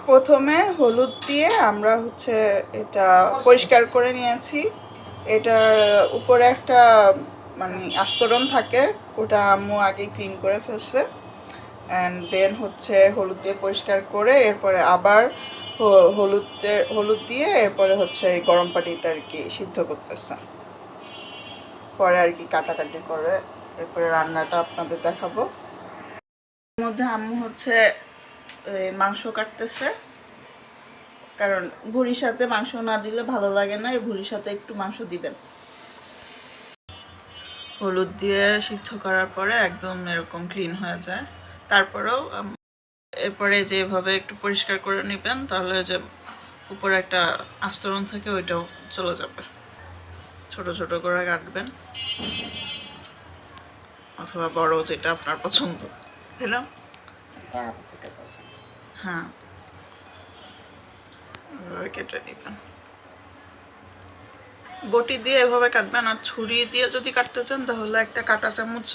প্রথমে হলুদ দিয়ে আমরা হচ্ছে এটা পরিষ্কার করে নিয়েছি। এটার উপরে একটা মানে আস্তরণ থাকে, ওটা আম্মু আগেই ক্লিন করে ফেলছে। অ্যান্ড দেন হচ্ছে হলুদ দিয়ে পরিষ্কার করে এরপরে আবার হলুদ দিয়ে এরপরে হচ্ছে গরম পানিতে আর কি সিদ্ধ করতেছে, পরে আর কি কাটাকাটি করে এরপরে রান্নাটা আপনাদের দেখাবো। এর মধ্যে আম্মু হচ্ছে মাংস কাটতেছে, কারণ ভুড়ির সাথে মাংস না দিলে ভালো লাগে না, এই ভুড়ির সাথে একটু মাংস দিবেন। হলুদ দিয়ে সিদ্ধ করার পরে একদম এরকম ক্লিন হয়ে যায়। তারপরেও এরপরে যেভাবে একটু পরিষ্কার করে নেবেন, তাহলে যে উপরে একটা আস্তরণ থাকে ওইটাও চলে যাবে। ছোট ছোট করে কাটবেন, অথবা বড়, যেটা আপনার পছন্দ। হ্যালো, হ্যাঁ, কেটে নেবেন। বটি দিয়ে এভাবে কাটবেন, আর ছুরি দিয়ে যদি কাটতে চান তাহলে একটা কাঁটা চামচ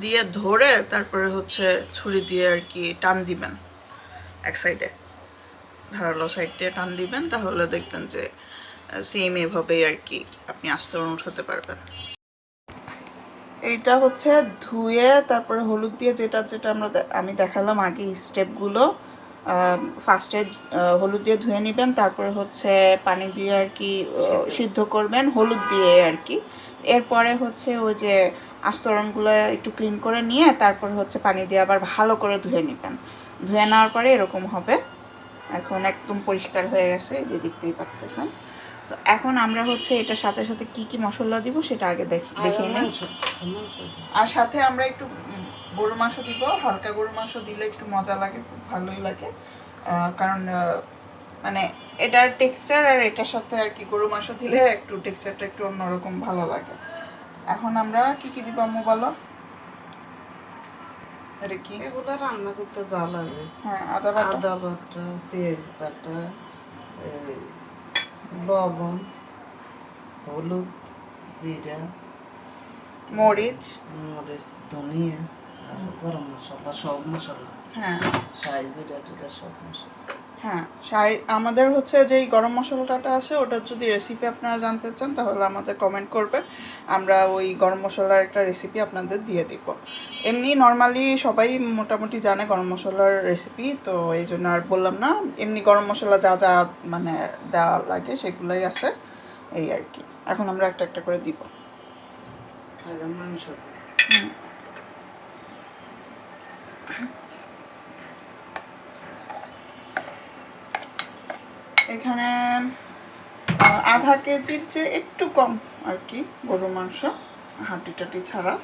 দিয়ে ধরে তারপরে হচ্ছে ছুরি দিয়ে আর কি টান দিবেন, এক সাইডে ধারালো সাইড দিয়ে টান দিবেন, তাহলে দেখবেন যে সেম এভাবেই আর কি আপনি আস্তরণ উঠাতে পারবেন। এইটা হচ্ছে ধুয়ে তারপরে হলুদ দিয়ে যেটা যেটা আমি দেখালাম আগে স্টেপগুলো। ফার্স্টে হলুদ দিয়ে ধুয়ে নেবেন, তারপরে হচ্ছে পানি দিয়ে আর কি সিদ্ধ করবেন হলুদ দিয়ে আর কি। এরপরে হচ্ছে ওই যে আস্তরণগুলো একটু ক্লিন করে নিয়ে তারপরে হচ্ছে পানি দিয়ে আবার ভালো করে ধুয়ে নেবেন। ধুয়ে নেওয়ার পরে এরকম হবে। এখন একদম পরিষ্কার হয়ে গেছে, যে দেখতেই পাচ্ছেন। তো এখন আমরা হচ্ছে এটার সাথে সাথে কি কি মশলা দিব সেটা আগে দেখে নিই। আর সাথে আমরা একটু গরুর মাংস দিব, হালকা গরুর মাংস দিলে একটু মজা লাগে, খুব ভালোই লাগে। কারণ মানে এটার টেক্সচার আর এটার সাথে আর কি গরুর মাংস দিলে একটু টেক্সচারটা একটু অন্যরকম ভালো লাগে। এখন আমরা কি কি দিব আম্মু বলো? এটা কি? এগুলো রান্না করতে যা লাগে, হ্যাঁ, আদা বাটা, পেঁয়াজ বাটা, লবণ, হলুদ, জিরা, মরিচ, ধনিয়া আর গরম মশলা, সব মশলা। হ্যাঁ, শাহি জিরা টিরা সব মশলা। হ্যাঁ, আমাদের হচ্ছে যেই গরম মশলাটা আছে ওটার যদি রেসিপি আপনারা জানতে চান তাহলে আমাদের কমেন্ট করবেন, আমরা ওই গরম মশলার একটা রেসিপি আপনাদের দিয়ে দিব। এমনি নর্মালি সবাই মোটামুটি জানে গরম মশলার রেসিপি, তো এই জন্য আর বললাম না। এমনি গরম মশলা যা যা মানে দেওয়া লাগে সেগুলোই আছে, এই আর কি। এখন আমরা একটা একটা করে দিব। মাংস এখানে আধা কেজির যে একটু কম আর কি গরুর মাংস, হাড্ডি টাড্ডি ছাড়া।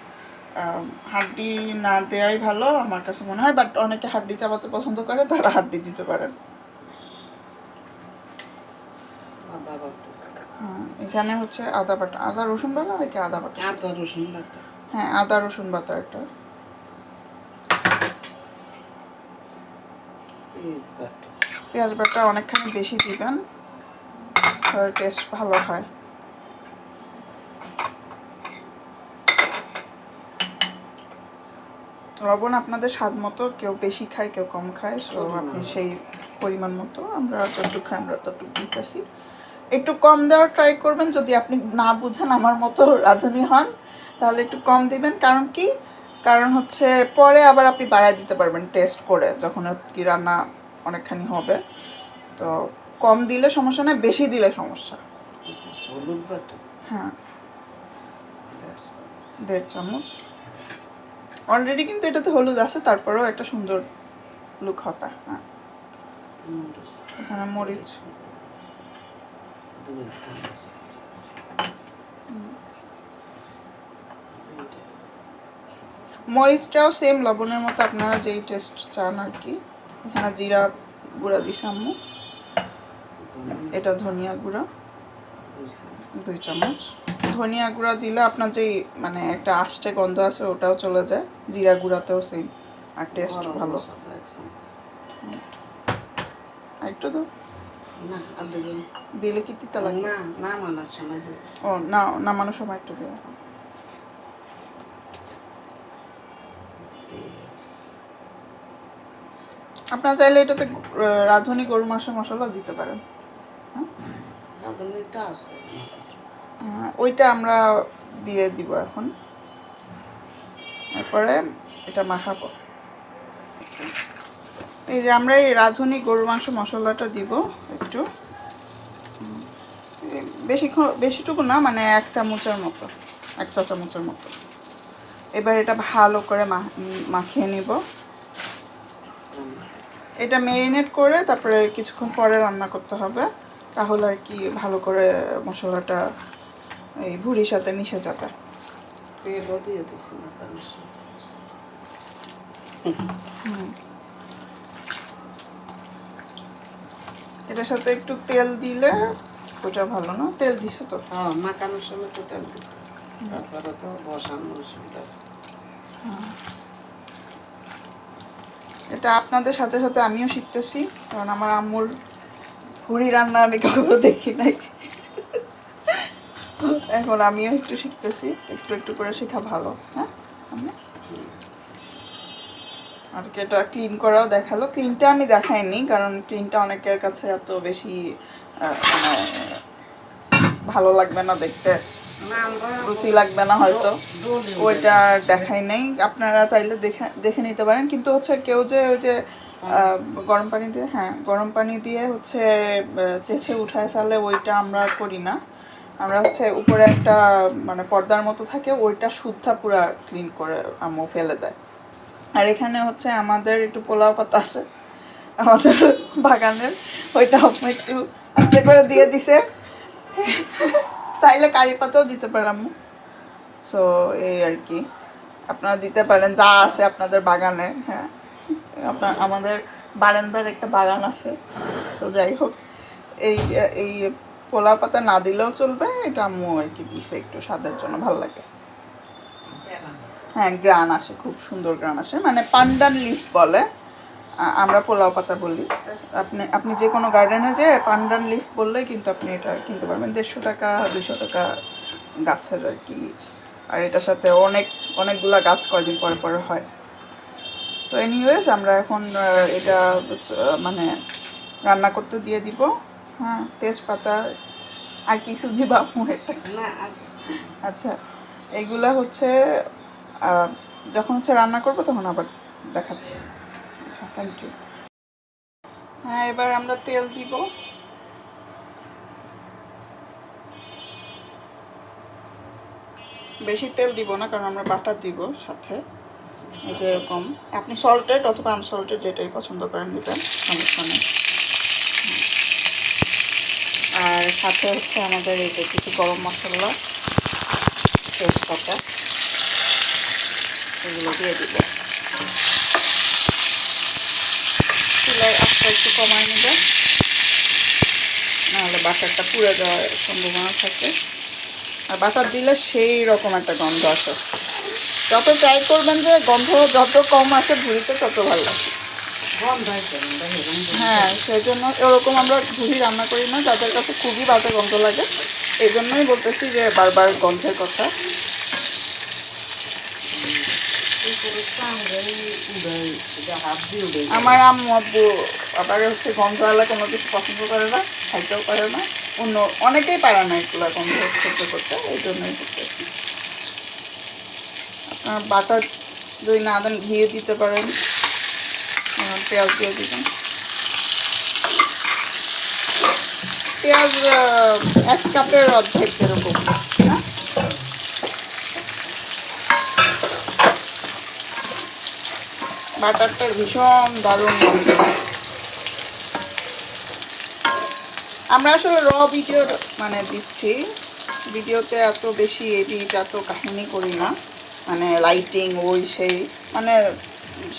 হাড্ডি না দেওয়াই ভালো আমার কাছে মনে হয়, বাট অনেকে হাড্ডি চাবাতে পছন্দ করে, তারা হাড্ডি দিতে পারেন। এখানে হচ্ছে আদা বাটা, আদা রসুন বাটা নাকি আদা বাটা? আদা রসুন বাটা, হ্যাঁ, আদা রসুন বাটা একটা। পেঁয়াজ বাটা অনেকখানি বেশি দিবেন, টেস্ট ভালো হয়। লবণ আপনাদের স্বাদ মতো, কেউ বেশি খায় কেউ কম খায়, সো আপনি সেই পরিমাণ মতো, আমরা যতটুকু খাই আমরা ততটুকু দিতেছি। একটু কম দেওয়ার ট্রাই করবেন, যদি আপনি না বুঝেন আমার মতো রাঁধুনি হন তাহলে একটু কম দিবেন। কারণ হচ্ছে পরে আবার আপনি বাড়ায় দিতে পারবেন টেস্ট করে, যখন কি রান্না অনেকখানি হবে। তো কম দিলে সমস্যা নয়, বেশি দিলে সমস্যা। হলুদ বাটা, হ্যাঁ, 1.5 চামচ। অলরেডি কিন্তু এটাতে হলুদ আছে, তারপরেও একটা সুন্দর লুক হবে। হ্যাঁ, এখানে মরিচ 2 চামচ, মরিচটাও সেম লবণের মতো আপনারা যেই টেস্ট চান আর কি। এখানে জিরা গুঁড়া দিছি আম্মু। এটা ধনিয়া গুঁড়া 2 চামচ। ধনিয়া গুঁড়া দিলে আপনার যেই মানে একটা আষ্টে গন্ধ আছে ওটাও চলে যায়, জিরা গুঁড়াতেও সেম, আর টেস্ট ভালো। একটু তো দিলে কি তিতা লাগবে? নামানোর সময় ও না, নামানোর সময় একটু দেওয়া। আপনারা চাইলে এটাতে রাঁধুনি গরু মাংসের মশলা দিতে পারেন। হ্যাঁ, রাঁধুনিটা আছে আমাদের। ওইটা আমরা দিয়ে দিব এখন। তারপরে এটা মাখাবো। এই যে আমরা এই রাঁধুনি গরুর মাংস মশলাটা দিব একটু, বেশিটুকু না, মানে 1 চামচের মতো, 1 চা চামচের মতো। এবার এটা ভালো করে মাখিয়ে নিব। এটা ম্যারিনেট করে তারপরে কিছুক্ষণ পরে রান্না করতে হবে, তাহলে আর কি ভালো করে মশলাটা এই ভুড়ির সাথে মিশে যাবে। তেলও দিয়ে দিছি না কারণ এটার সাথে একটু তেল দিলে ওটা ভালো না? তেল দিছো তো? হ্যাঁ, মাখানোর সময় তো তেল দিই, তারপরে তো বসানোর সময়। এটা আপনাদের সাথে সাথে আমিও শিখতেছি, কারণ আমার আম্মুর ভুড়ি রান্না আমি কখনো দেখি নাই। এখন আমিও একটু শিখতেছি, একটু একটু করে শেখা ভালো। হ্যাঁ, আজকে এটা ক্লিন করাও দেখালো। ক্লিনটা আমি দেখাইনি, কারণ ক্লিনটা অনেকের কাছে এত বেশি মানে ভালো লাগবে না দেখতে, রুচি লাগবে না হয়তো, ওইটা দেখাই নাই। আপনারা চাইলে দেখে নিতে পারেন। কিন্তু হচ্ছে কেউ যে ওই যে গরম পানি দিয়ে, হ্যাঁ গরম পানি দিয়ে হচ্ছে চেঁচে উঠায় ফেলে, ওইটা আমরা করি না। আমরা হচ্ছে উপরে একটা মানে পর্দার মতো থাকে, ওইটা শুদ্ধা পুরা ক্লিন করে আম্মু ফেলে দেয়। আর এখানে হচ্ছে আমাদের একটু পোলাও পাতা আছে আমাদের বাগানের, ওইটা আম্মু একটু আস্তে করে দিয়ে দিছে। চাইলে কারি পাতাও দিতে পারেন আম্মু। সো এই আর কি, আপনারা দিতে পারেন যা আছে আপনাদের বাগানে। হ্যাঁ, আমাদের বারান্দার একটা বাগান আছে। তো যাই হোক, এই এই পোলাও পাতা না দিলেও চলবে, এটা আম্মু আর কি দিছে একটু স্বাদের জন্য, ভালো লাগে। হ্যাঁ, গ্রান আসে, খুব সুন্দর গ্রান আসে, মানে পান্ডান লিফ বলে, আমরা পোলাও পাতা বলি। আপনি যে কোনো গার্ডেনে যে পান্ডান লিফ বললেই কিন্তু আপনি এটা কিনতে পারবেন। 150 টাকা 200 টাকা গাছের আর কি। আর এটার সাথে অনেকগুলা গাছ কয়দিন পরে পরে হয়। তো এনিওয়েজ আমরা এখন এটা মানে রান্না করতে দিয়ে দিব। হ্যাঁ, তেজপাতা আর কি সুজি বাপু একটা। আচ্ছা, এগুলা হচ্ছে যখন হচ্ছে রান্না করবো তখন আবার দেখাচ্ছি। আচ্ছা, থ্যাংক ইউ। হ্যাঁ, এবার আমরা তেল দিব। বেশি তেল দিব না, কারণ আমরা বাটার দিব সাথে। এই যে এরকম, আপনি সল্টেড অথবা আনসল্টেড যেটাই পছন্দ করেন দিবেন, সমস্যা নেই। আর সাথে হচ্ছে আমাদের এই যে কিছু গরম মশলা, তেজপাতা, এগুলো দিয়ে দিব। চুলার আস্তে একটু কমায় নেবে, নাহলে বাটারটা পুড়ে যাওয়ার সম্ভাবনা থাকে। আর বাটার দিলে সেই রকম একটা গন্ধ আসে। যত ট্রাই করবেন যে গন্ধ যত কম আসে ভুড়িতে তত ভালো লাগে। হ্যাঁ, সেই জন্য এরকম আমরা ভুড়ি রান্না করি না, যাদের কাছে খুবই বাজে গন্ধ লাগে। এই জন্যই বলতেছি যে বারবার গন্ধের কথা। আমার আম্মু আব্বু আবার হচ্ছে গন্ধওয়ালা কোনো কিছু পছন্দ করে না, খাইতেও পারে না, অন্য অনেকেই পারে না এগুলো গন্ধ সহ্য করতে, এই জন্যই করতেছি। আপনার বাটার যদি না দেন ঘি দিতে পারেন, পেঁয়াজ দিয়ে দিবেন। পেঁয়াজ 1 কাপের অর্ধেক এরকম। বাটারটার ভীষণ দারুণ গন্ধ। আমরা আসলে র ভিডিও মানে দিচ্ছি, ভিডিওতে এত বেশি এডিট এত কাহিনী করি না, মানে লাইটিং ওই সেই, মানে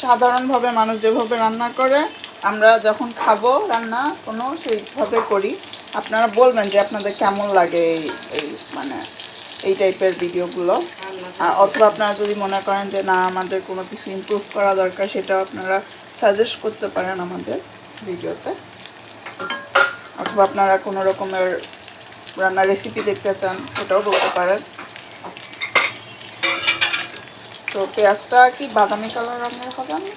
সাধারণভাবে মানুষ যেভাবে রান্না করে আমরা যখন খাবো রান্না কোনো সেইভাবে করি। আপনারা বলবেন যে আপনাদের কেমন লাগে এই মানে এই টাইপের ভিডিওগুলো। অথবা আপনারা যদি মনে করেন যে না আমাদের কোনো কিছু ইমপ্রুভ করা দরকার, সেটাও আপনারা সাজেস্ট করতে পারেন আমাদের ভিডিওতে। অথবা আপনারা কোনো রকমের রান্নার রেসিপি দেখতে চান, ওটাও বলতে পারেন। তো পেঁয়াজটা কি বাদামি কালার রঙের হবে না?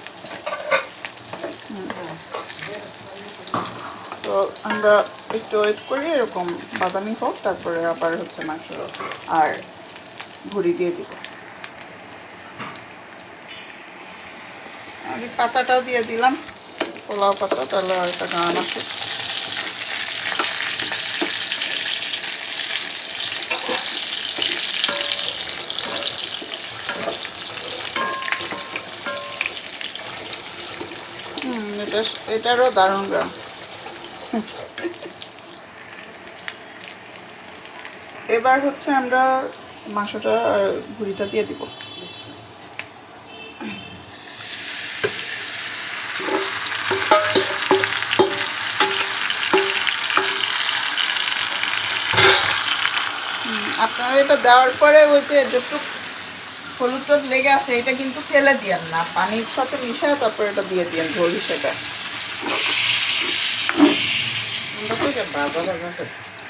তো আমরা একটু ওয়েট করি এরকম বাদামি হোক, তারপরে আবার হচ্ছে মাংস আর ভুড়ি দিয়ে দিব। আমি পাতাটাও দিয়ে দিলাম, পোলাও পাতা, তাহলে আর একটা গান আসে। এটারও দারুণ গ্রাম। এবার হচ্ছে আমরা মাংসটা আর ভুড়িটা দিয়ে দিব। আপনারা এটা দেওয়ার পরে ওই যে যতটুক হলুদ টলুদ লেগে আছে এটা কিন্তু ফেলে দিয়েন না, পানির সাথে মিশায় তারপরে এটা দিয়ে দিয়েন ঝোল হিসেবে।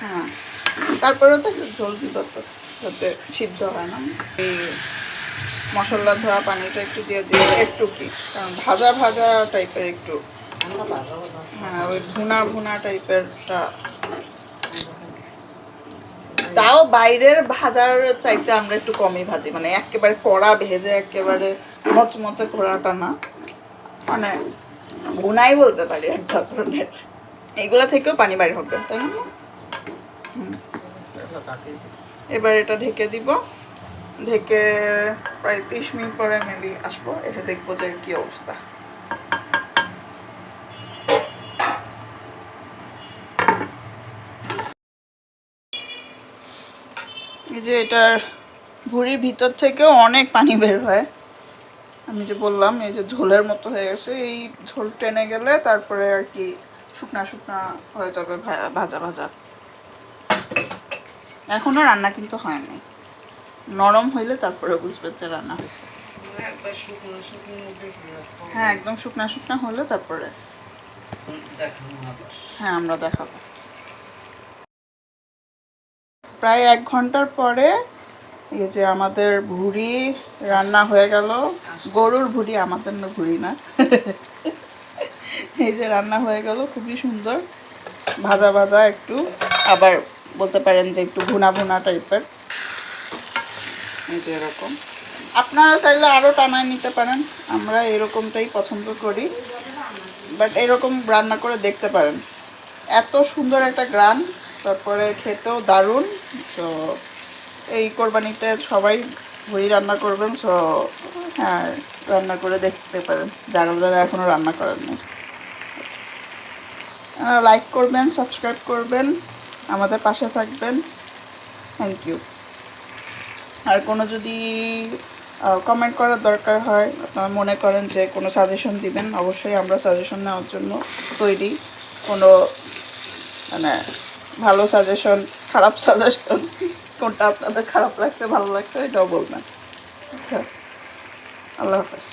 হ্যাঁ, তারপরে তো ঝোল দিত তো, যাতে সিদ্ধ হয় না। এই মশলা ধোয়া পানিটা একটু দিয়ে দিয়ে একটু কি, কারণ ভাজা ভাজা টাইপের একটু, হ্যাঁ ওই ভুনা ভুনা টাইপেরটা। তাও বাইরের ভাজার চাইতে আমরা একটু কমই ভাজি, মানে একেবারে কড়া ভেজে একেবারে মচমচে কড়াটা না, মানে ভুনাই বলতে পারি এক ধরনের। এইগুলা থেকেও পানি বাইর হবে, তাই না? এবার এটা ঢেকে দিব, ঢেকে প্রায় 30 মিনিট পরে মেবি আসবো, এসে দেখবো যে কি অবস্থা। এই যে এটার ভুঁড়ির ভিতর থেকেও অনেক পানি বের হয়, আমি যে বললাম এই যে ঝোলের মতো হয়ে গেছে। এই ঝোল টেনে গেলে তারপরে আর কি শুকনা শুকনা হয়ে যাবে, ভাজা ভাজা। এখনো রান্না কিন্তু হয়নি, নরম হইলে তারপরে বুঝবে যে রান্না হয়েছে। হ্যাঁ, একদম শুকনা শুকনা হলে তারপরে হ্যাঁ আমরা দেখাবো। প্রায় 1 ঘন্টার পরে এই যে আমাদের ভুড়ি রান্না হয়ে গেল। গরুর ভুড়ি, আমাদের না ভুড়ি না। এই যে রান্না হয়ে গেল, খুবই সুন্দর ভাজা ভাজা, একটু আবার বলতে পারেন যে একটু ভুনা ভুনা টাইপের। এই যে এরকম, আপনারা চাইলে আরও টানায় নিতে পারেন, আমরা এরকমটাই পছন্দ করি, বাট এরকম রান্না করে দেখতে পারেন। এত সুন্দর একটা গ্রান, তারপরে খেতেও দারুণ। তো এই কোরবানিতে সবাই ভুড়ি রান্না করবেন, সো হ্যাঁ রান্না করে দেখতে পারেন যারা যারা এখনও রান্না করেননি। লাইক করবেন, সাবস্ক্রাইব করবেন, আমাদের পাশে থাকবেন। Thank you. আর কোনো যদি কমেন্ট করার দরকার হয়, আপনারা মনে করেন যে কোনো সাজেশন দিবেন, অবশ্যই আমরা সাজেশন নেওয়ার জন্য তৈরি। কোনো মানে ভালো সাজেশন, খারাপ সাজেশন, কোনটা আপনাদের খারাপ লাগছে ভালো লাগছে এটাও বলবেন। আল্লাহ হাফেজ।